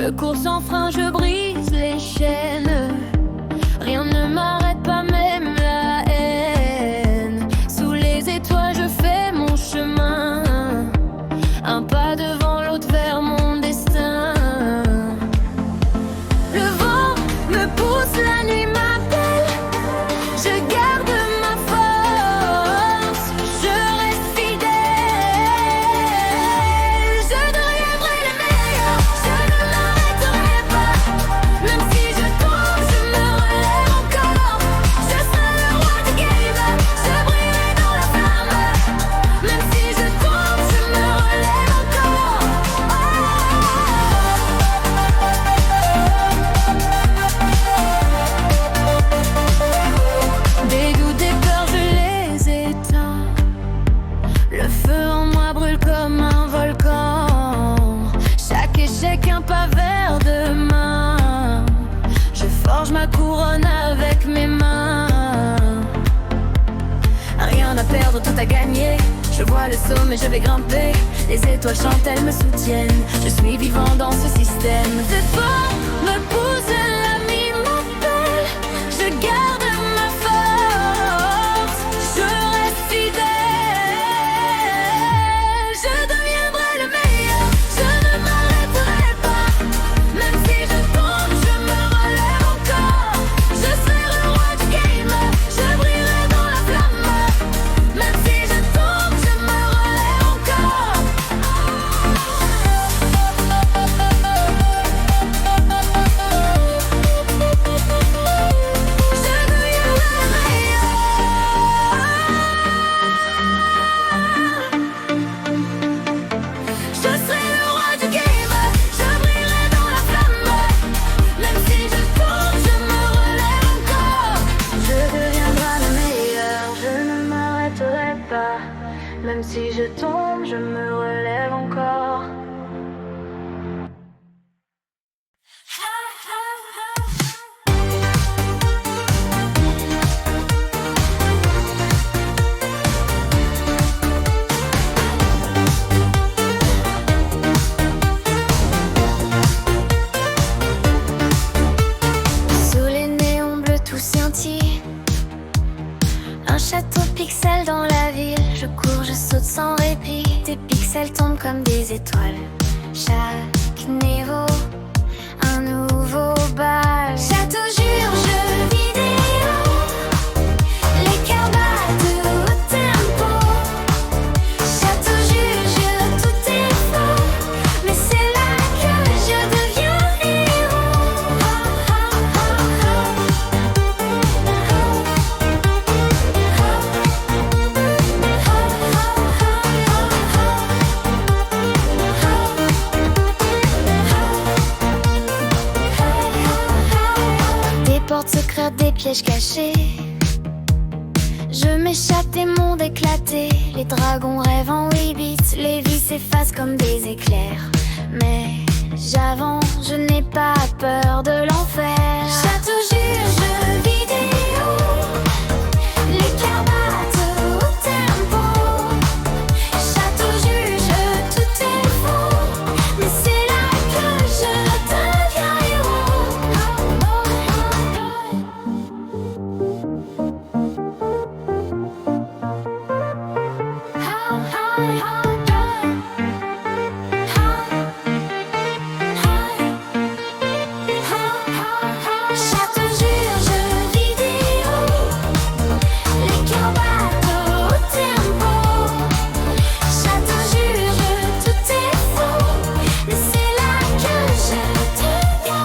Je cours sans frein, je brise les chaînes. Rien ne m'arrête, pas même la haine. Sous les étoiles, je fais mon chemin. Un pas devant l'autre vers mon destin. Le vent me pousse, la nuit m'appelle. Je garde ma force, je reste fidèle. Je deviendrai le meilleur, je ne m'arrêterai pas. Même si je tombe, je me relève encore. Je serai le roi du game, je brillerai dans la flamme. Même si je tombe, je me relève encore. Des doutes, des peurs, je les éteins. Le feu en moi brûle comme un volcan. Chaque échec un pas vers demain. Je forge ma couronne avec mes mains. Rien à perdre, tout à gagner. Je vois le sommet, je vais grimper. Les étoiles chantent, elles me soutiennent. Je suis vivant dans ce système. Ce vent me pousse, l'ami m'appelle. Je garde ma force, je reste fidèle. Je deviendrai le meilleur, je ne m'arrêterai pas. Même si je tombe, je me relève encore. Je serai le roi du game, je brillerai dans la flamme. Même si je tombe, je me relève encore. Je deviendrai le meilleur. Je serai le roi du game, je brillerai dans la flamme. Même si je tombe, je me relève encore. Je deviendrai le meilleur, je ne m'arrêterai pas. Même si je tombe, je me relève encore. Sous les néons bleus tout scintille. Un château pixel dans la ville. Je cours, je saute sans répit. Des pixels tombent comme des étoiles. Chaque niveau, un nouveau bal. Château jure, jeux vidéo. Les cœurs battent au tempo. Château juge, tout est faux. Mais c'est là que je deviens héros. Des portes secrètes, des pièges cachés. Je m'échappe des mondes éclatés. Les dragons rêvent en 8 bits. Les vies s'effacent comme des éclairs. Mais j'avance, je n'ai pas peur de l'enfer. Château jure, jeux vidéo. Les cœurs battent au tempo. Château juge, tout est faux. Mais c'est là que je deviens héros. Château jure, jeux vidéo. Les cœurs battent au tempo. Château juge, tout est faux. Mais c'est là que je deviens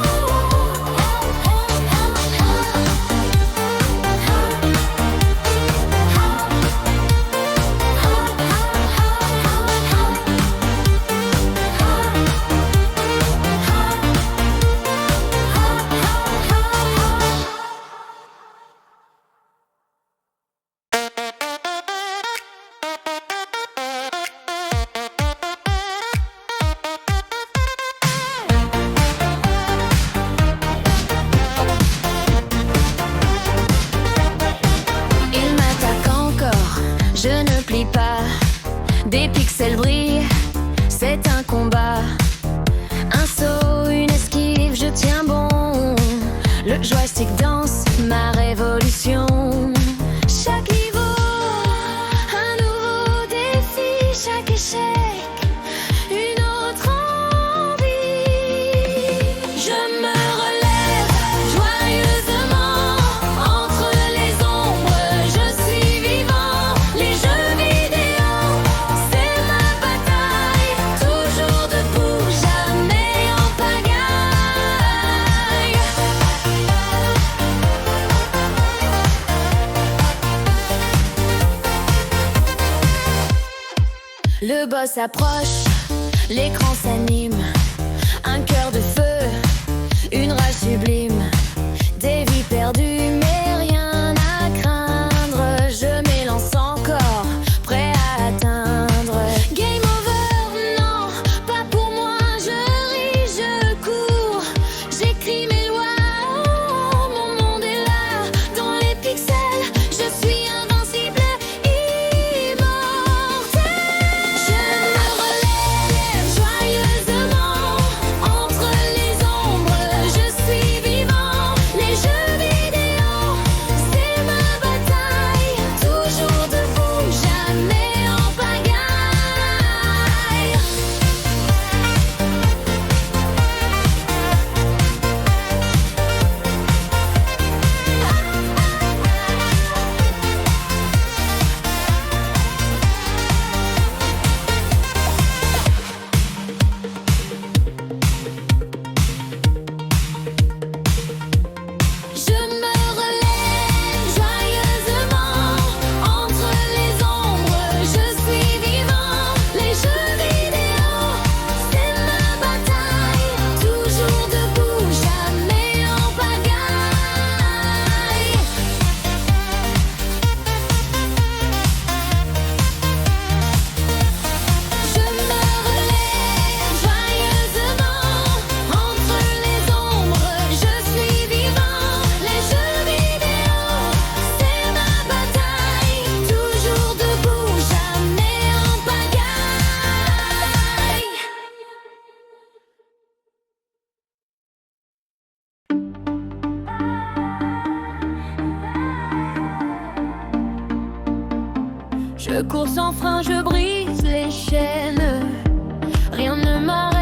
Il m'attaque encore, je ne plie pas. Des pixels brillent, c'est un combat. Un saut, une esquive. Joystick danse ma révolution. Chaque niveau, un nouveau défi. Chaque échec, une autre envie. Je me relève joyeusement entre les ombres. Je suis vivant. Les jeux vidéo, c'est ma bataille. Toujours debout, jamais en pagaille. Le boss approche, l'écran s'anime. Un cœur de feu, une rage sublime. Des vies perdues, mais rien à craindre. Je m'élance encore, prêt à atteindre. Game over, non, pas pour moi. Je ris, je cours, j'écris mes lois. Oh, mon monde est là, dans les pixels. Je suis invincible, immortel. Je me relève joyeusement entre les ombres. Je suis vivant. Les jeux vidéo, c'est ma bataille. Toujours debout, jamais en pagaille. Je me relève joyeusement entre les ombres. Je suis vivant. Les jeux vidéo, c'est ma bataille. Toujours debout, jamais en pagaille. Je me relève joyeusement entre les ombres. Je suis vivant. Les jeux vidéo, c'est ma bataille. Toujours debout, jamais en pagaille. Je cours sans frein, je brise les chaînes. Rien ne m'arrête.